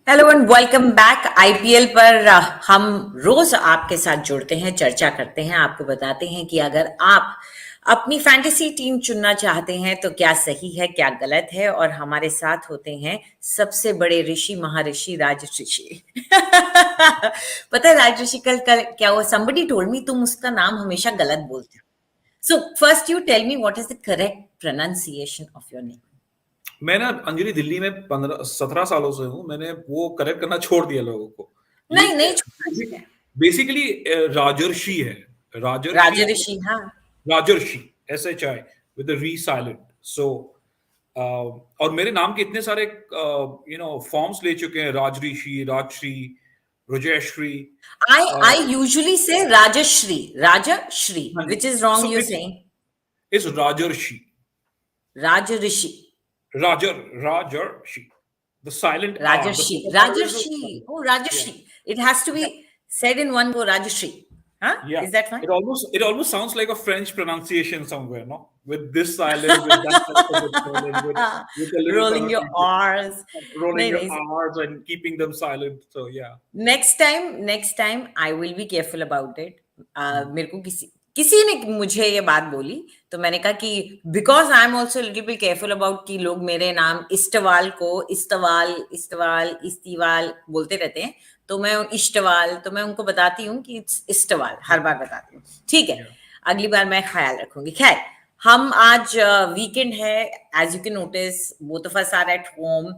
Hello and welcome back. IPL पर हम रोज आपके साथ जुड़ते हैं, चर्चा करते हैं, आपको बताते हैं कि अगर आप अपनी फैंटेसी टीम चुनना चाहते हैं तो क्या सही है, क्या गलत है। और हमारे साथ होते हैं सबसे बड़े ऋषि, महर्षि, राजऋषि। पता है राजऋषि कल कल क्या हुआ? somebody told me तुम उसका नाम हमेशा गलत बोलते हो। So first you tell me what is the correct pronunciation of your name? मैं ना अंजलि दिल्ली में 15-17 सालों से हूँ। मैंने वो करेक्ट करना छोड़ दिया लोगों को। ये नहीं नहीं छोड़ना चाहिए। बेसिकली राजर्षि है। राजर्षि राजऋषि, हाँ। राजर्षि SHI विद द री साइलेंट। सो और मेरे नाम के इतने सारे फॉर्म्स ले चुके हैं। राजऋषि, Rajshree, रजयश्री। I usually say Rajashri, Rajashri, हाँ जी। which is wrong so you're it's saying. It's Rajarshi. Rajarishi, Rajarshi, the silent R, the Rajarshi, Rajarshi. Oh, yeah. Rajarshi. It has to be said in one go, Rajashri. Huh? Yeah, Is that fine? it almost sounds like a French pronunciation somewhere, no? With this silence, with that alphabet silent, with a little Rolling your connotation, R's. rolling नहीं your नहीं. R's and keeping them silent. So yeah. Next time I will be careful about it. मेरे को किसी ने मुझे ये बात बोली तो मैंने कहा कि because I am also little bit careful about कि लोग मेरे नाम इस्टवाल को इस्तवाल इस्तवाल इस्तीवाल बोलते रहते हैं, तो मैं इश्तवाल, तो मैं उनको बताती हूँ कि इट्स इस्टवाल, हर बार बताती हूँ। ठीक है, Yeah. अगली बार मैं ख्याल रखूंगी। खैर, हम आज वीकेंड है, as you can notice both of us are at home.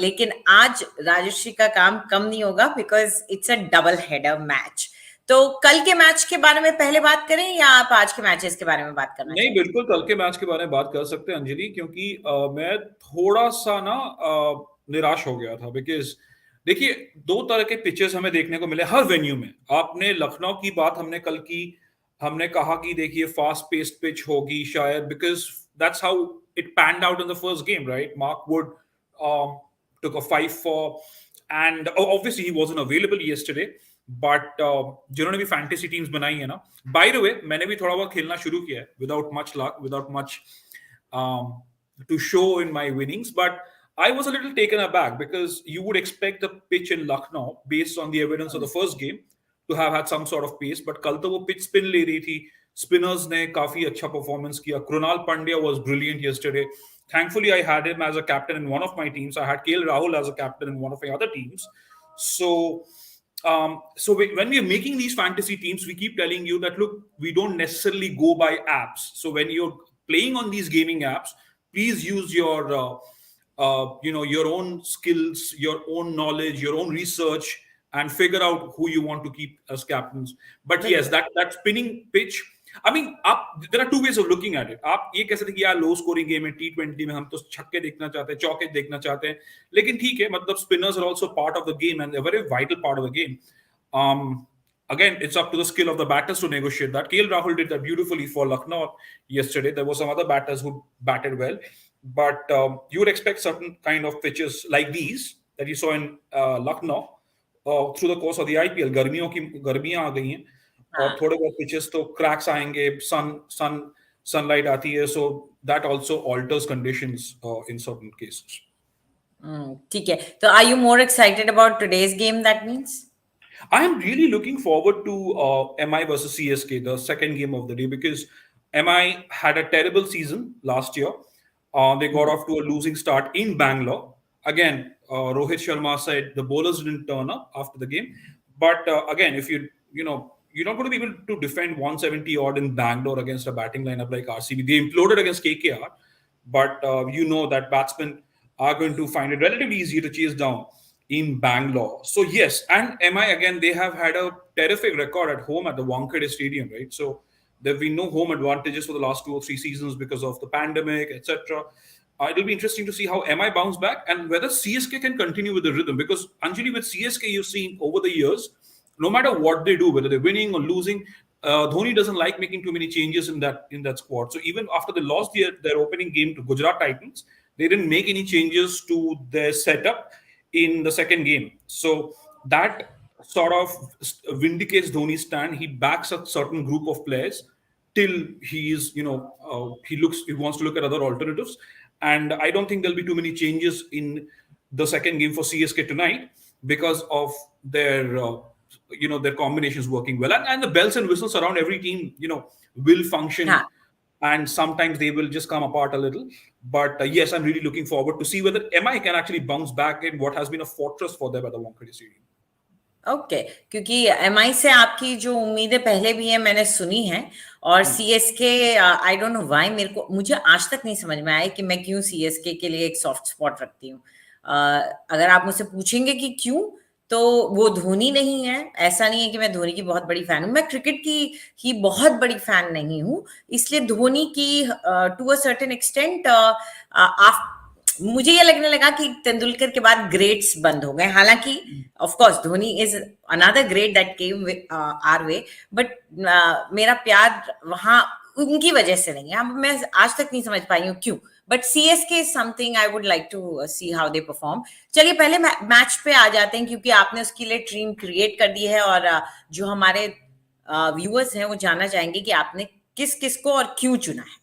लेकिन आज राजश्री का काम कम नहीं होगा because it's a double header match. तो कल के मैच के बारे में पहले बात करें या आप आज के मैचेस के बारे में बात करना नहीं, चाहेंगे? बिल्कुल कल के मैच के बारे में बात कर सकते हैं अंजलि, क्योंकि मैं थोड़ा सा ना निराश हो गया था। बिकॉज देखिए, दो तरह के पिचेस हमें देखने को मिले हर वेन्यू में। आपने लखनऊ की बात हमने कल की, हमने कहा कि देखिए फास्ट पेस्ड पिच होगी शायद, because that's how it panned out in the first game, right? Mark Wood took a 5-4, and obviously he wasn't available yesterday. But जिन्होंने भी फैंटेसी टीम्स बनाई है ना, बाय द वे मैंने भी थोड़ा बहुत खेलना शुरू किया है without much luck, without much to show in my winnings, but I was a little taken aback because you would expect the pitch in Lucknow, based on the evidence of the first game, to have had some sort of pace. But कल तो वो pitch spin ले रही थी, spinners ने काफी अच्छा performance किया। Krunal Pandya was brilliant yesterday. Thankfully, I had him as a captain in one of my teams. I had KL Rahul as a captain in one of my other teams. So when we are making these fantasy teams, we keep telling you that look, we don't necessarily go by apps. So when you're playing on these gaming apps, please use your own skills, your own knowledge, your own research, and figure out who you want to keep as captains. But yes, बिल्कुल। that spinning pitch, I mean, there are two ways of looking at it. आप ये कह सकते हैं कि यार low scoring game है, T20 में हम तो छक्के देखना चाहते हैं, चौके देखना चाहते हैं। लेकिन ठीक है, मतलब spinners are also part of the game and they're a very vital part of the game. Um, Again, it's up to the skill of the batters to negotiate that. KL Rahul did that beautifully for Lucknow yesterday. There were some other batters who batted well, but you would expect certain kind of pitches like these that you saw in Lucknow through the course of the IPL. गर्मियां आ गई हैं और हाँ। थोड़े बहुत pitches तो cracks आएंगे, sunlight आती है, so that also alters conditions in certain cases. ठीक है, तो are you more excited about today's game? That means I am really looking forward to MI versus CSK, the second game of the day, because MI had a terrible season last year. They got off to a losing start in Bangalore. Again, Rohit Sharma said the bowlers didn't turn up after the game. But again, if you're not going to be able to defend 170 odd in Bangalore against a batting lineup like RCB. They imploded against KKR, but you know that batsmen are going to find it relatively easy to chase down in Bangalore. So yes, and MI again, they have had a terrific record at home at the Wankhede Stadium, right? So there have been no home advantages for the last 2 or 3 seasons because of the pandemic, etc. It'll be interesting to see how MI bounce back and whether CSK can continue with the rhythm. Because Anjali, with CSK, you've seen over the years, no matter what they do, whether they're winning or losing, Dhoni doesn't like making too many changes in that squad. So even after they lost their opening game to Gujarat Titans, they didn't make any changes to their setup in the second game. So that sort of vindicates Dhoni's stand. He backs a certain group of players till he wants to look at other alternatives. And I don't think there'll be too many changes in the second game for CSK tonight because of their their combinations working well, and the bells and whistles around every team will function, हाँ. and sometimes they will just come apart a little. But yes, I'm really looking forward to see whether MI can actually bounce back in what has been a fortress for them at the Wankhede Stadium. Okay, क्योंकि MI से आपकी जो उम्मीदें पहले भी हैं मैंने सुनी हैं, और CSK I don't know why, मुझे आज तक नहीं समझ में आया कि मैं क्यों सीएसके के लिए एक सॉफ्ट स्पॉट रखती हूँ। अगर आप मुझसे पूछेंगे कि क्यों, तो वो धोनी नहीं है। ऐसा नहीं है कि मैं धोनी की बहुत बड़ी फैन हूँ, मैं क्रिकेट की ही बहुत बड़ी फैन नहीं हूँ, इसलिए धोनी की टू अ सर्टेन एक्सटेंट मुझे ये लगने लगा कि तेंदुलकर के बाद ग्रेट्स बंद हो गए। हालांकि of course Dhoni is another great that came our way, but मेरा प्यार वहां उनकी वजह से नहीं है। अब मैं आज तक नहीं समझ पाई हूँ क्यों, but CSK is something I would like to see how they perform. चलिए पहले मैच पे आ जाते हैं, क्योंकि आपने उसके लिए टीम क्रिएट कर दी है, और जो हमारे व्यूअर्स हैं वो जानना चाहेंगे कि आपने किस किस को और क्यों चुना है।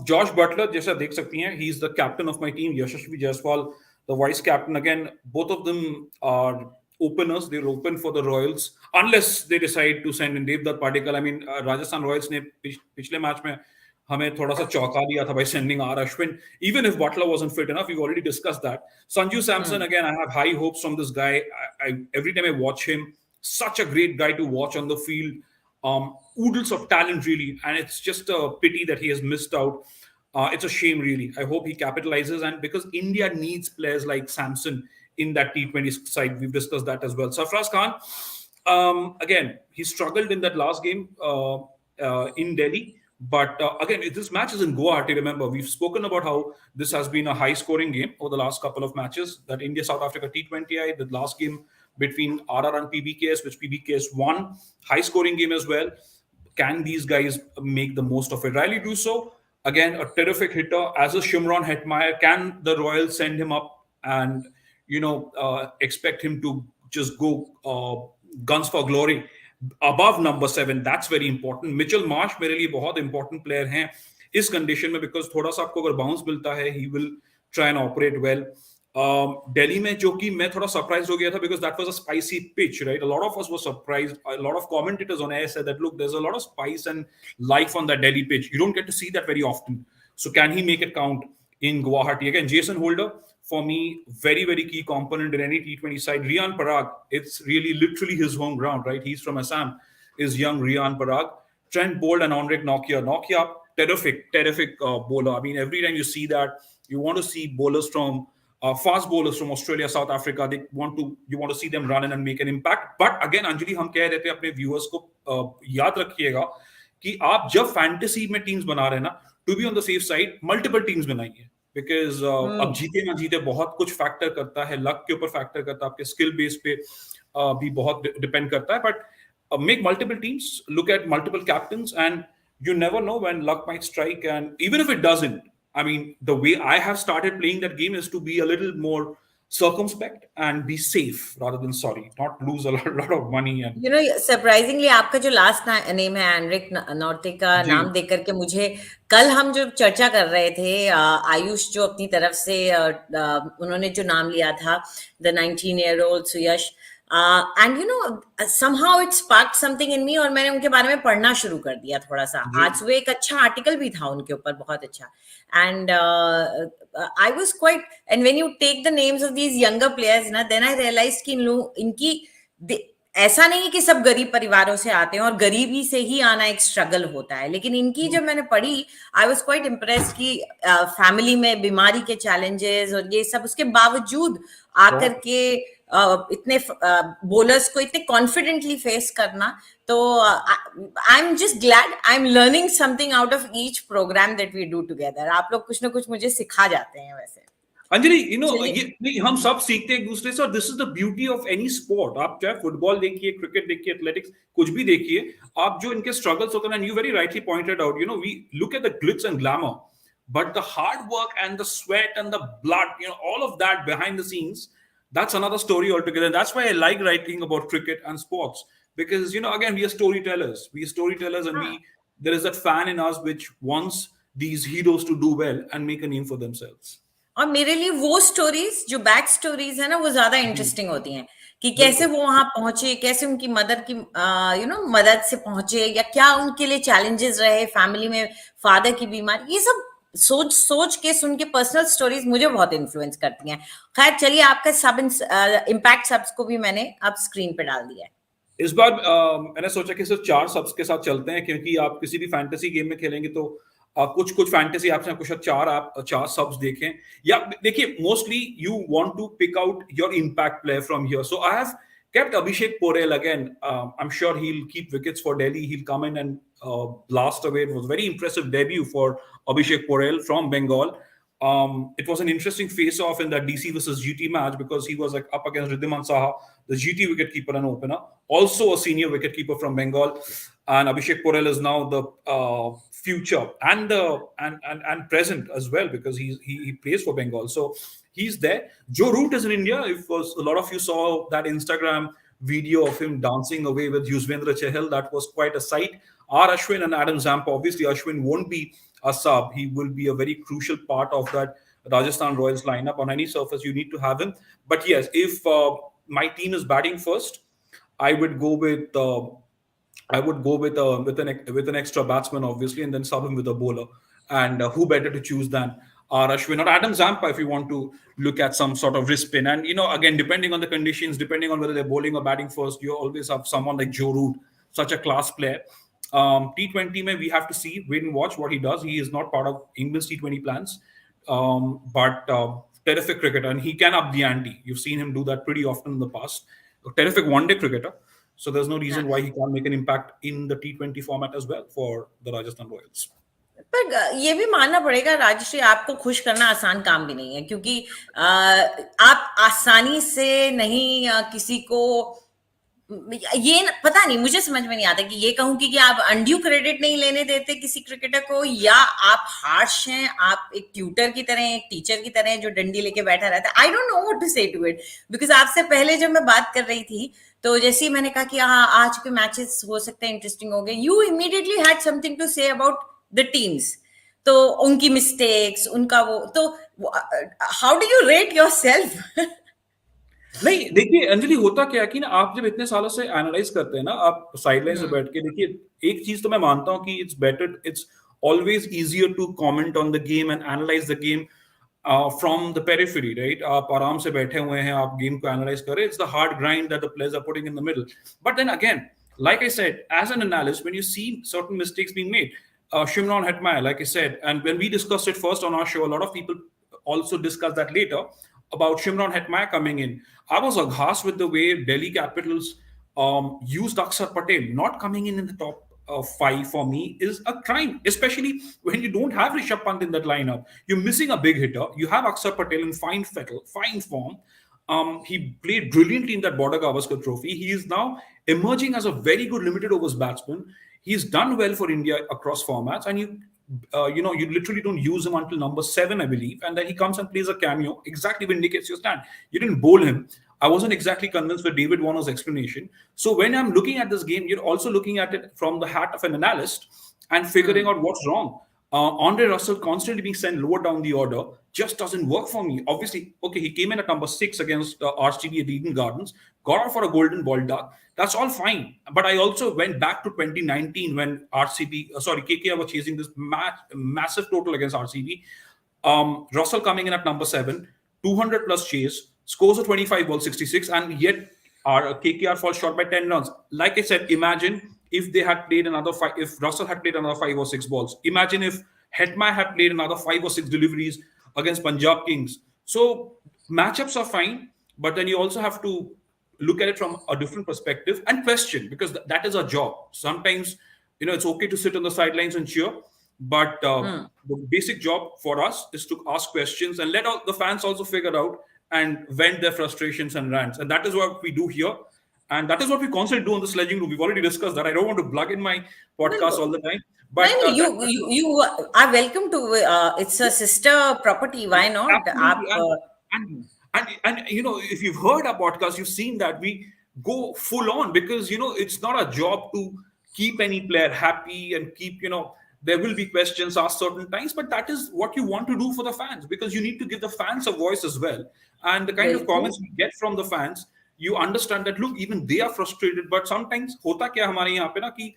Josh Butler, जैसे आप देख सकती हैं, he is the captain of my team. Yashasvi Jaiswal, the vice captain. Again, both of them are openers. They're open for the Royals unless they decide to send in Devdutt Padikkal. I mean, Rajasthan Royals ने पिछले match में हमें थोड़ा सा चौंका दिया था by sending R Ashwin. Even if Butler wasn't fit enough, we've already discussed that. Sanju Samson, again, I have high hopes from this guy. Every time I watch him, such a great guy to watch on the field. Oodles of talent, really, and it's just a pity that he has missed out. It's a shame, really. I hope he capitalizes, and because India needs players like Samson in that T20 side, we've discussed that as well. Sarfraz Khan, again, he struggled in that last game in Delhi. But again, this match is in Guwahati. Remember, we've spoken about how this has been a high-scoring game over the last couple of matches. That India-South Africa T20I, the last game between RR and PBKS, which PBKS won, high-scoring game as well. Can these guys make the most of it? Riley Russo, again, a terrific hitter. As a Shimron Hetmeyer, can the Royals send him up and expect him to just go guns for glory above number 7? That's very important. Mitchell Marsh मेरे लिए बहुत important player हैं इस condition में, because थोड़ा सा आपको अगर bounce मिलता है, he will try and operate well. Delhi में जो कि मैं थोड़ा surprised हो गया था, because that was a spicy pitch, right? A lot of us were surprised. A lot of commentators on air said that, look, there's a lot of spice and life on that Delhi pitch. You don't get to see that very often. So can he make it count in Guwahati? Again, Jason Holder, for me, very, very key component in any T20 side. Riyan Parag, it's really literally his home ground, right? He's from Assam, is young Riyan Parag. Trent Bolt and Henrik Nokia. Nokia, terrific bowler. I mean, every time you see that, you want to see bowlers from fast bowlers from Australia, South Africa. You want to see them run in and make an impact. But again, Anjali, हम कह रहे थे अपने viewers को याद रखिएगा कि आप जब fantasy में teams बना रहे हैं ना, to be on the safe side, multiple teams बनाइए. Because अब जीते ना जीते बहुत कुछ फैक्टर करता है, लक के ऊपर फैक्टर करता है, आपके स्किल बेस पे भी बहुत डिपेंड करता है. But make multiple teams, look at multiple captains, and you never know when luck might strike. And even if it doesn't, I mean, the way I have started playing that game is to be a little more circumspect and be safe rather than sorry, not lose a lot of money. And surprisingly आपका जो last name है Anrich Norte का नाम देख करके मुझे, कल हम जो चर्चा कर रहे थे, आयुष जो अपनी तरफ से उन्होंने जो नाम लिया था, the 19-year-old Suyash, and somehow it sparked something in me, और मैंने उनके बारे में पढ़ना शुरू कर दिया थोड़ा सा. आज सुबह एक अच्छा आर्टिकल भी था उनके ऊपर, बहुत अच्छा. And I was quite, and when you take the names of these younger players ना, then I realized कि इनकी ऐसा नहीं कि सब गरीब परिवारों से आते हैं, और गरीबी से ही आना एक स्ट्रगल होता है. लेकिन इनकी जब मैंने पढ़ी, आई वाज क्वाइट इम्प्रेस्ड कि फैमिली में बीमारी के चैलेंजेस और ये सब, उसके बावजूद आकर के इतने बॉलर्स को इतने कॉन्फिडेंटली फेस करना. तो I am just glad I am learning something out of each programme that we do together. आप लोग कुछ ना कुछ मुझे सिखा जाते हैं वैसे. अंजलि, ये हम सब सीखते हैं एक दूसरे से, और this is the beauty of any sport. आप चाहे फुटबॉल देखिए, क्रिकेट देखिए, एथलेटिक्स कुछ भी देखिए, आप जो इनके स्ट्रगल्स होते हैं, you very rightly pointed out, we look at the glitz and glamour, but the hard work and the sweat and the blood, all of that behind the scenes, that's another story altogether. And that's why I like writing about cricket and sports, because again, we are storytellers, and there is that fan in us which wants these heroes to do well and make a name for themselves. और मेरे लिए वो stories जो back stories है ना वो ज्यादा जी, interesting होती हैं कि कैसे बिल्कुल. वो वहां पहुंचे, कैसे उनकी मदर की मदद से पहुंचे, या क्या उनके लिए चैलेंजेस रहे फैमिली में, फादर की बीमारी, ये सब सोच सोच के सुन के पर्सनल स्टोरीज मुझे बहुत इन्फ्लुएंस करती हैं। खैर चलिए, आपका सब इम्पैक्ट सब्स को भी मैंने अब स्क्रीन पे डाल दिया है। इस बार मैंने सोचा कि सिर्फ 4 सब्स के साथ चलते हैं, क्योंकि आप किसी भी फैंटेसी गेम में खेलेंगे तो कुछ कुछ फैंटेसी ऐप्स हैं, कुछ 4 आप 4 सब्स देखें, या देखिए mostly you want to pick out your impact player from here. So I have kept Abhishek Porel again. I'm sure he'll keep wickets for Delhi. He'll come in and blast away. It was a very impressive debut for Abhishek Porel from Bengal. It was an interesting face-off in that DC versus GT match because he was like up against Riddhiman Saha, the GT wicketkeeper and opener, also a senior wicketkeeper from Bengal. And Abhishek Porel is now the future and the and present as well, because he plays for Bengal. So he's there. Joe Root is in India. If a lot of you saw that Instagram video of him dancing away with Yuzvendra Chahal, that was quite a sight. R. Ashwin and Adam Zampa. Obviously, Ashwin won't be a sub. He will be a very crucial part of that Rajasthan Royals lineup. On any surface, you need to have him. But yes, if my team is batting first, I would go with with an extra batsman, obviously, and then sub him with a bowler. And who better to choose than R. Ashwin or Adam Zampa if you want to look at some sort of wrist spin. And again, depending on the conditions, depending on whether they're bowling or batting first, you always have someone like Joe Root, such a class player. T20 mein we have to see, wait and watch what he does. He is not part of England's T20 plans, but terrific cricketer, and he can up the ante. You've seen him do that pretty often in the past. A terrific one-day cricketer. So there's no reason why he can't make an impact in the T20 format as well for the Rajasthan Royals. पर ये भी मानना पड़ेगा राजश्री, आपको खुश करना आसान काम भी नहीं है, क्योंकि आप आसानी से नहीं किसी को, ये पता नहीं, मुझे समझ में नहीं आता कि ये कहूं कि आप अनड्यू क्रेडिट नहीं लेने देते किसी क्रिकेटर को, या आप हार्श हैं, आप एक ट्यूटर की तरह, एक टीचर की तरह जो डंडी लेके बैठा रहता है। I don't know what to say to it, because आपसे पहले जब मैं बात कर रही थी तो जैसे ही मैंने कहा कि हाँ आज के मैचेस हो सकते हैं इंटरेस्टिंग हो गए, you immediately had something to say about the teams, तो उनकी मिस्टेक्स, उनका वो, तो how do you rate yourself? नहीं, देखिए अंजलि, होता क्या है कि ना, आप जब इतने सालों से एनालाइज करते हैं ना, आप साइडलाइन से बैठ के देखिए, एक चीज तो मैं मानता हूं कि it's always easier to comment on the game and analyse the game from the periphery, right? आप आराम से बैठे हुए हैं, आप गेम को एनालाइज कर रहे हैं. It's the hard grind that the players are putting in the middle. But then again, like I said, as an analyst, when you see certain mistakes being made, Shimron Hetmyer, like I said, and when we discussed it first on our show, a lot of people also discussed that later about Shimron Hetmyer coming in. I was aghast with the way Delhi Capitals used Akshar Patel. Not coming in the top 5 for me is a crime, especially when you don't have Rishabh Pant in that lineup. You're missing a big hitter. You have Akshar Patel in fine form. He played brilliantly in that Border Gavaskar Trophy. He is now emerging as a very good limited overs batsman. He's done well for India across formats, and you literally don't use him until number 7, I believe, and then he comes and plays a cameo exactly when indicates your stand. You didn't bowl him. I wasn't exactly convinced with David Warner's explanation. So when I'm looking at this game, you're also looking at it from the hat of an analyst and figuring out what's wrong. Andre Russell constantly being sent lower down the order just doesn't work for me. Obviously, okay, he came in at number 6 against RCB at Eden Gardens, got out for a golden ball duck. That's all fine. But I also went back to 2019 when KKR was chasing this massive total against RCB. Russell coming in at number 7, 200 plus chase, scores a 25 ball 66, and yet our KKR falls short by 10 runs. Like I said, imagine if they had played another 5, if Russell had played another 5 or 6 balls. Imagine if Hetmyer had played another 5 or 6 deliveries against Punjab Kings. So matchups are fine, but then you also have to look at it from a different perspective and question, because that is our job. Sometimes, it's okay to sit on the sidelines and cheer, but the basic job for us is to ask questions and let all the fans also figure out and vent their frustrations and rants. And that is what we do here. And that is what we constantly do in the sledging room. We've already discussed that. I don't want to plug in my podcast all the time. But no, you are welcome to. It's a sister property. Why not? Absolutely. And if you've heard our podcast, you've seen that we go full on, because it's not a job to keep any player happy and keep There will be questions asked certain times, but that is what you want to do for the fans, because you need to give the fans a voice as well. And the kind of बिल्कुल. comments we get from the fans, you understand that look, even they are frustrated. But sometimes hota kya hamare yahan pe na ki,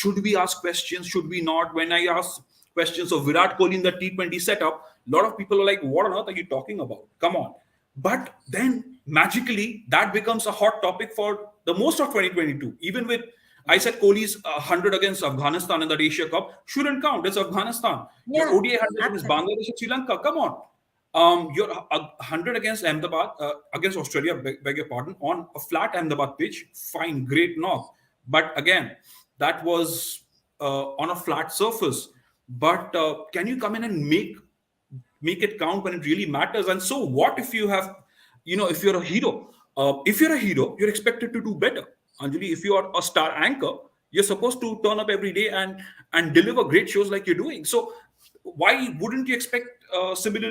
should we ask questions, should we not? When I ask questions of Virat Kohli in the T20 setup, a lot of people are like, what on earth are you talking about? Come on. But then magically that becomes a hot topic for the most of 2022. Even with, I said Kohli's 100 against Afghanistan in that Asia Cup shouldn't count. It's Afghanistan. Your Yeah, ODI 100 against absolutely. Bangladesh and Sri Lanka. Come on. Your 100 against Ahmedabad, against Australia, beg your pardon, on a flat Ahmedabad pitch. Fine, great knock. But again, that was on a flat surface. But can you come in and make it count when it really matters? And so what if you have, if you're a hero, you're expected to do better. Anjali, if you are a star anchor, you're supposed to turn up every day and deliver great shows like you're doing. So why wouldn't you expect similar,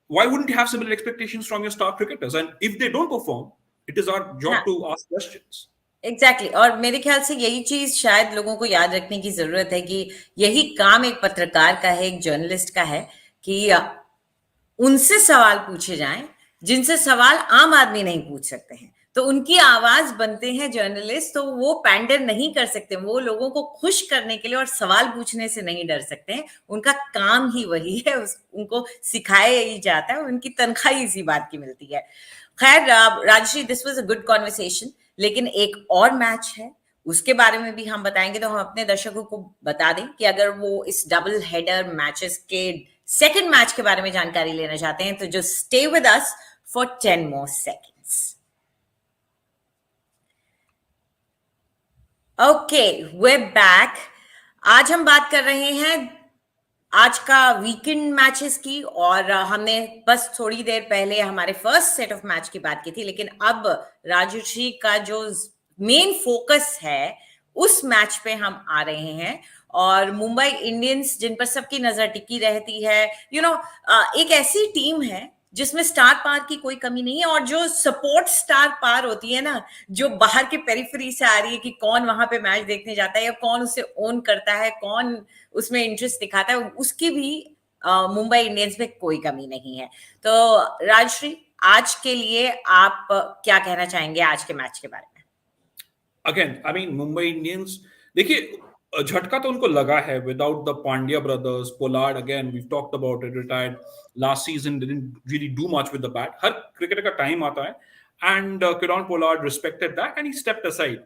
why wouldn't you have similar expectations from your star cricketers? And if they don't perform, it is our job to ask questions. Exactly exactly. और मेरे ख्याल से यही चीज शायद लोगों को याद रखने की जरूरत है कि यही काम एक पत्रकार का है, एक जर्नलिस्ट का है, कि उनसे सवाल पूछे जाएं जिनसे सवाल आम आदमी नहीं पूछ सकते हैं. तो उनकी आवाज बनते हैं जर्नलिस्ट, तो वो पैंडर नहीं कर सकते, वो लोगों को खुश करने के लिए और सवाल पूछने से नहीं डर सकते हैं. उनका काम ही वही है, उनको सिखाया ही जाता है, उनकी तनख्वाह ही इसी बात की मिलती है. खैर Rajshree, this was a good conversation, लेकिन एक और मैच है, उसके बारे में भी हम बताएंगे. तो हम अपने दर्शकों को बता दें कि अगर वो इस डबल हेडर मैचेस के सेकंड मैच के बारे में जानकारी लेना चाहते हैं तो जो stay with us for 10 more seconds. Okay, way back. आज हम बात कर रहे हैं आज का वीकेंड मैचेस की, और हमने बस थोड़ी देर पहले हमारे फर्स्ट सेट ऑफ मैच की बात की थी, लेकिन अब राजश्री का जो मेन फोकस है उस मैच पे हम आ रहे हैं. और मुंबई इंडियंस, जिन पर सबकी नजर टिकी रहती है, एक ऐसी टीम है जिसमें स्टार पार की कोई कमी नहीं है, और जो सपोर्ट स्टार पार होती है ना, जो बाहर के पेरिफेरी से आ रही है कि कौन वहां पे मैच देखने जाता है या कौन उसे ओन करता है, कौन उसमें इंटरेस्ट दिखाता है, उसकी भी मुंबई इंडियंस में कोई कमी नहीं है. तो राजश्री, आज के लिए आप क्या कहना चाहेंगे आज के मैच के बारे में? Again, I mean, Mumbai Indians, देखिए, झटका तो उनको लगा है without the Pandya brothers. Pollard, again we talked about it, retired last season, didn't really do much with the bat. हर क्रिकेटर का टाइम आता है, and Kiran Pollard respected that and he stepped aside.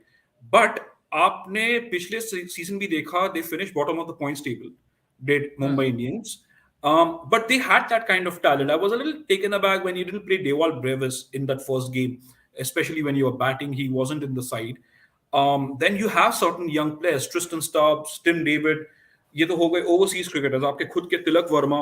But आपने पिछले सीजन भी देखा, they finish bottom of the points table, did Mumbai Indians. But they had that kind of talent. I was a little taken aback when he didn't play Dewald Brevis in that first game, especially when you were batting. He wasn't in the side. Then you have certain young players, Tristan Stubbs, Tim David. ये तो हो गए overseas cricketers. आपके खुद के Tilak Varma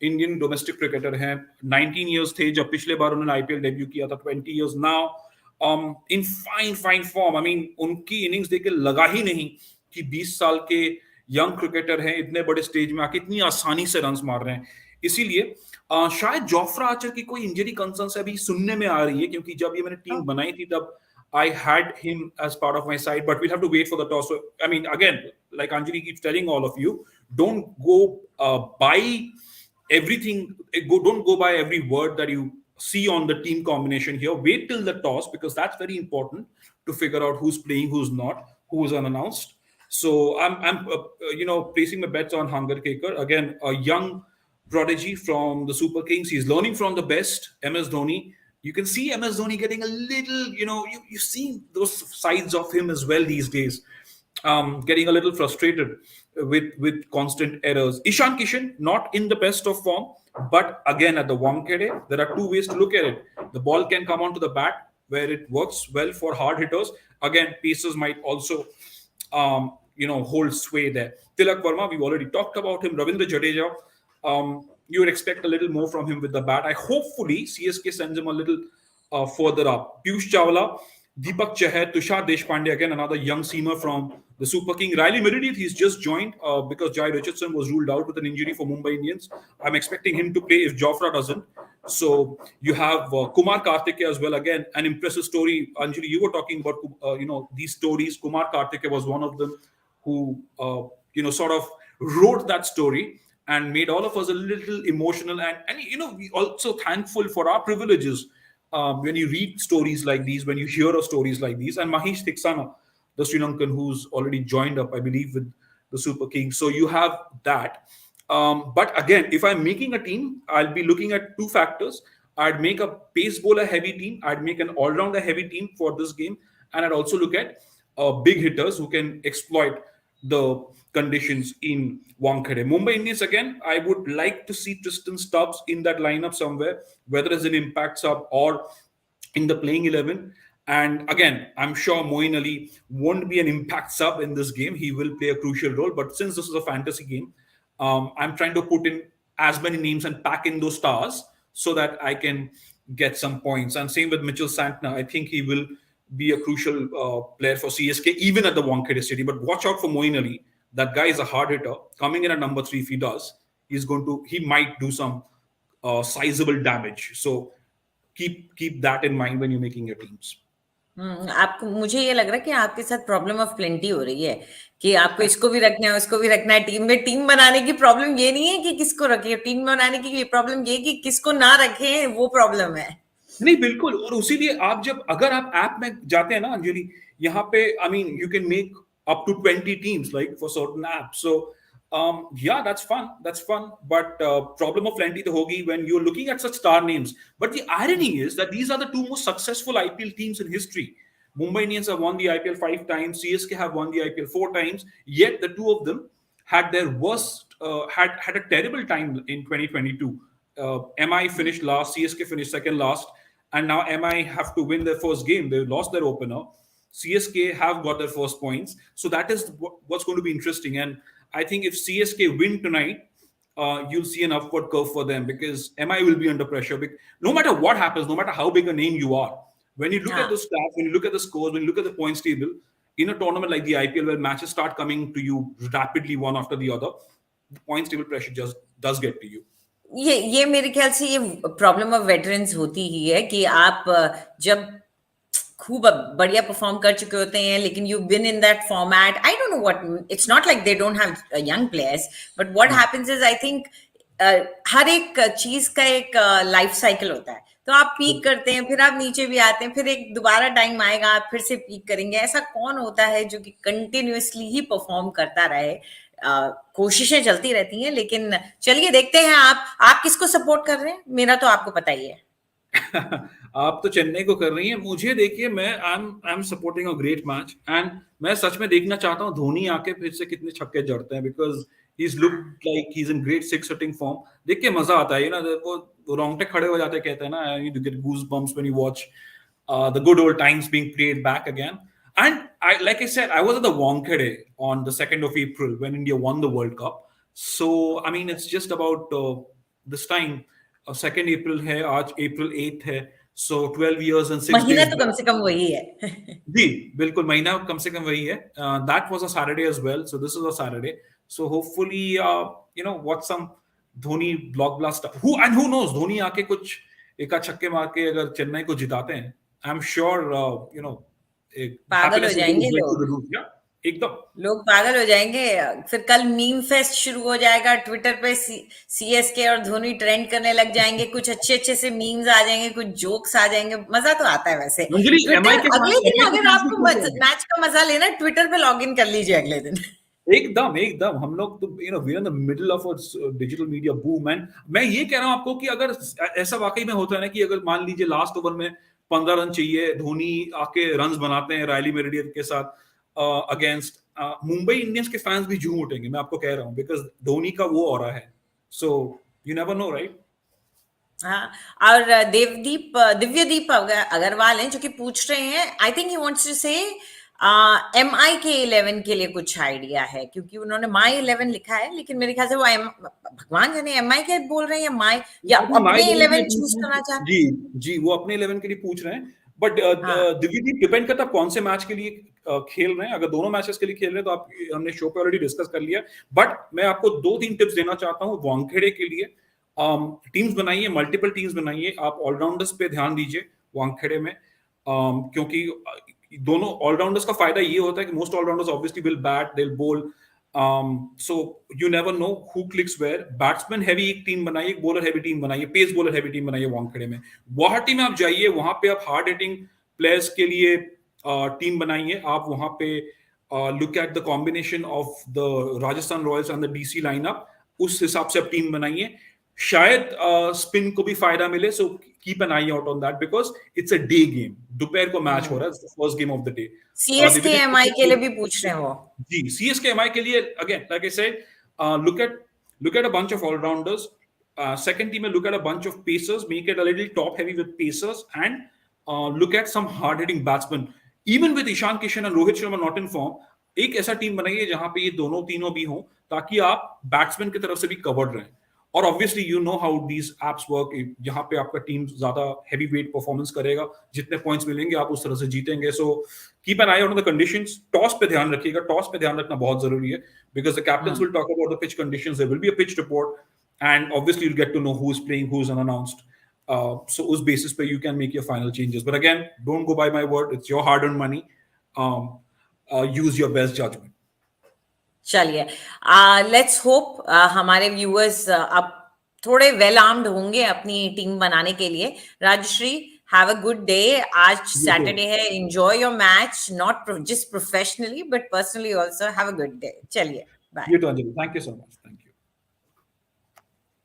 Indian domestic cricketer हैं, 19 years थे जब पिछले बार उन्होंने आईपीएल डेब्यू किया था, 20 years now in fine form. I mean, उनकी इनिंग्स देख के लगा ही नहीं कि 20 साल के यंग क्रिकेटर हैं, इतने बड़े स्टेज में आके इतनी आसानी से रन्स मार रहे हैं. इसीलिए शायद जोफ्रा आर्चर की कोई इंजरी कंसर्न से अभी सुनने में आ रही है, क्योंकि जब ये मैंने टीम बनाई थी तब I had him as part of my side, but we'll have to wait for the toss. So, I mean, again, like Anjali keeps telling all of you, don't go by everything. Don't go by every word that you see on the team combination here. Wait till the toss, because that's very important to figure out who's playing, who's not, who is unannounced. So I'm placing my bets on Hunger Kaker. Again, a young prodigy from the Super Kings. He's learning from the best, MS Dhoni. You can see MS Dhoni getting a little, you see those sides of him as well these days, getting a little frustrated with constant errors. Ishan Kishan, not in the best of form, but again at the Wankhede, there are two ways to look at it. The ball can come onto the bat, where it works well for hard hitters. Again, pacers might also, hold sway there. Tilak Verma, we've already talked about him. Ravindra Jadeja, you would expect a little more from him with the bat. Hopefully CSK sends him a little further up. Piyush Chawla, Deepak Chahar, Tushar Deshpande, again another young seamer from the Super King. Riley Meredith, he's just joined because Jai Richardson was ruled out with an injury for Mumbai Indians. I'm expecting him to play if Jofra doesn't. So you have Kumar Karthike as well. Again, an impressive story. Anjali, you were talking about these stories. Kumar Karthike was one of them who sort of wrote that story and made all of us a little emotional, and we also thankful for our privileges when you read stories like these, when you hear of stories like these. And Mahesh Theeksana, the Sri Lankan who's already joined up, I believe, with the Super Kings. So you have that. But again, if I'm making a team, I'll be looking at two factors. I'd make a pace bowler heavy team. I'd make an all rounder heavy team for this game. And I'd also look at big hitters who can exploit the conditions in Wankhede. Mumbai Indians, again, I would like to see Tristan Stubbs in that lineup somewhere, whether as an impact sub or in the playing 11. And again, I'm sure Moeen Ali won't be an impact sub in this game. He will play a crucial role. But since this is a fantasy game, I'm trying to put in as many names and pack in those stars so that I can get some points. And same with Mitchell Santner. I think he will be a crucial player for CSK, even at the Wankhede Stadium. But watch out for Moeen Ali. That guy is a hard hitter. Coming in at number 3, if he does, he might do some sizable damage. So keep that in mind when you're making your teams. आपको मुझे ये लग रहा है कि आपके साथ problem of plenty हो रही है कि आपको इसको भी रखना है उसको भी रखना है टीम में। टीम बनाने की प्रॉब्लम ये नहीं है कि किसको रखे, टीम बनाने की प्रॉब्लम ये कि किसको ना रखे, वो प्रॉब्लम है। नहीं, बिल्कुल। और उसीलिए अगर आप ऐप में जाते हैं ना अंजलि, यहाँ पे I mean you can make up to 20 teams like for certain apps. So yeah, that's fun, but problem of plenty to hogi when you're looking at such star names. But the irony is that these are the two most successful IPL teams in history. Mumbai Indians have won the IPL 5 times, CSK have won the IPL 4 times, yet the two of them had their worst had a terrible time in 2022. MI finished last, CSK finished second last, and now MI have to win their first game. They lost their opener. CSK have got their first points. So that is what's going to be interesting. And I think if CSK win tonight, you'll see an upward curve for them because MI will be under pressure. No matter what happens, no matter how big a name you are, when you look at the stats, when you look at the scores, when you look at the points table, in a tournament like the IPL where matches start coming to you rapidly one after the other, the points table pressure just does get to you. ये मेरे ख्याल से ये problem of veterans होती ही है कि आप जब खूब बढ़िया परफॉर्म कर चुके होते हैं लेकिन you been in that format, I don't know what, it's not like they don't have young players, but what happens is I think हर एक चीज का एक लाइफ साइकिल होता है। तो आप पीक करते हैं, फिर आप नीचे भी आते हैं, फिर एक दोबारा टाइम आएगा आप फिर से पीक करेंगे। ऐसा कौन होता है जो कि कंटिन्यूअसली ही परफॉर्म करता रहे? कोशिशें चलती रहती हैं, लेकिन चलिए देखते हैं आप किसको सपोर्ट कर रहे हैं। मेरा तो आपको पता ही है। आप तो चेन्नई को कर रही हैं। मुझे देखिए, मैं I am supporting a great match and मैं सच में देखना चाहता हूँ धोनी आके फिर से कितने छक्के जड़ते हैं because he is look like he is in great six hitting form. देख के मजा आता है ना, वो रोंगटे खड़े हो जाते कहते हैं ना, you get goose bumps when you watch the good old times being played back again. And like I said, I was at the Wankhede on the 2nd of April when India won the World Cup. So I mean, it's just about this time. 2nd April है आज, April 8th है, so 12 years and 6 महीना days. तो कम से कम वही है। जी बिल्कुल, महीना कम से कम वही है। That was a Saturday as well, so this is a Saturday. So hopefully watch some Dhoni blockbuster. Who knows, Dhoni आके कुछ एक छक्के मार के अगर चेन्नई को जिताते हैं, I'm sure पागल हो जाएंगे लोग, एकदम लोग पागल हो जाएंगे। फिर कल मीम फेस्ट शुरू हो जाएगा ट्विटर पे, सीएसके और धोनी ट्रेंड करने लग जाएंगे, कुछ अच्छे से मीम्स आ जाएंगे, कुछ जोक्स आ जाएंगे, मजा तो आता है वैसे। अगले दिन अगर आपको मैच का मजा लेना, ट्विटर पे लॉग इन कर लीजिए अगले दिन। एकदम हम लोग तो we are in the middle of a digital media boom. And मैं ये कह रहा हूं आपको कि अगर ऐसा वाकई में होता है ना कि अगर मान लीजिए लास्ट ओवर में 15 रन चाहिए, धोनी आके रन्स बनाते हैं रायली मेरिडियन के साथ अगेंस्ट मुंबई इंडियंस के फैंस भी झूम उठेंगे, मैं आपको कह रहा हूं, बिकॉज धोनी का वो ऑरा है। So you never know, right? हाँ, और दिव्यदीप अग्रवाल हैं जो कि पूछ रहे हैं, I think he wants to say MI के 11 के लिए कुछ आइडिया है, क्योंकि उन्होंने माई 11 लिखा है, लेकिन मेरे ख्याल से वो भगवान जाने MI के बोल रहे हैं या माई या अपने 11 चूज करना चाहते हैं। जी वो अपने 11 के लिए पूछ रहे हैं, बट दिव्यदीप डिपेंड करता है कौन से मैच के लिए खेल रहे हैं। अगर दोनों मैचेस के लिए खेल रहे हैं तो आप, हमने शो पे ऑलरेडी डिस्कस कर लिया, बट मैं आपको 2-3 टिप्स देना चाहता हूँ वानखेड़े के लिए। टीम्स बनाइए, मल्टीपल टीम्स बनाइए, आप ऑलराउंडर्स पे ध्यान दीजिए वानखेड़े में, क्योंकि दोनों ऑलराउंडर्स का फायदा ये होता है कि most allrounders obviously will bat, they will बोल, So you never know who clicks where. Batsman heavy एक टीम बनाइए, बॉलर हैवी टीम बनाइए, पेस बॉलर हैवी टीम बनाइए वानखेड़े में। गुवाहाटी में आप जाइए, वहां पे आप हार्ड हिटिंग प्लेयर्स के लिए टीम बनाइए। आप वहां पे look at the combination of the Rajasthan Royals and the DC lineup, उस हिसाब से आप टीम बनाइए। शायद स्पिन को भी फायदा मिले, so keep an I out on that because it's a day game, दोपहर को मैच हो रहा है, first game of the day. CSK MI के लिए भी पूछ रहे हो? जी, सीएसके एमआई के लिए again like I said, look at a bunch of all rounders. Second team, look at a bunch of pacers, make it a little top heavy with pacers, and look at some hard hitting batsmen. Even with Ishan Kishan and Rohit Sharma not in form, एक ऐसा team बनाइए जहां पे ये दोनों तीनों भी हों, ताकि आप बैट्समैन की तरफ से भी कवर्ड रहें। और obviously you know how these apps work, जहां पे आपका टीम ज्यादा हैवी वेट परफॉर्मेंस करेगा, जितने पॉइंट्स मिलेंगे आप उस तरह से जीतेंगे। So keep an I on the conditions. Toss पे ध्यान रखिएगा, टॉस पे ध्यान रखना बहुत जरूरी है, because the captains will talk about the pitch conditions, there will be a pitch report, and obviously you get to know who is playing, who is unannounced. So उस basis पे you can make your final changes, but again don't go by my word, it's your hard earned money. Use your best judgment. चलिए, let's hope हमारे viewers अब थोड़े well armed होंगे अपनी team बनाने के लिए। Rajshree, have a good day. आज सैटरडे है, enjoy your match, not just professionally but personally also. Have a good day. चलिए, bye. You too, Anjali. Thank you so much. Thank you.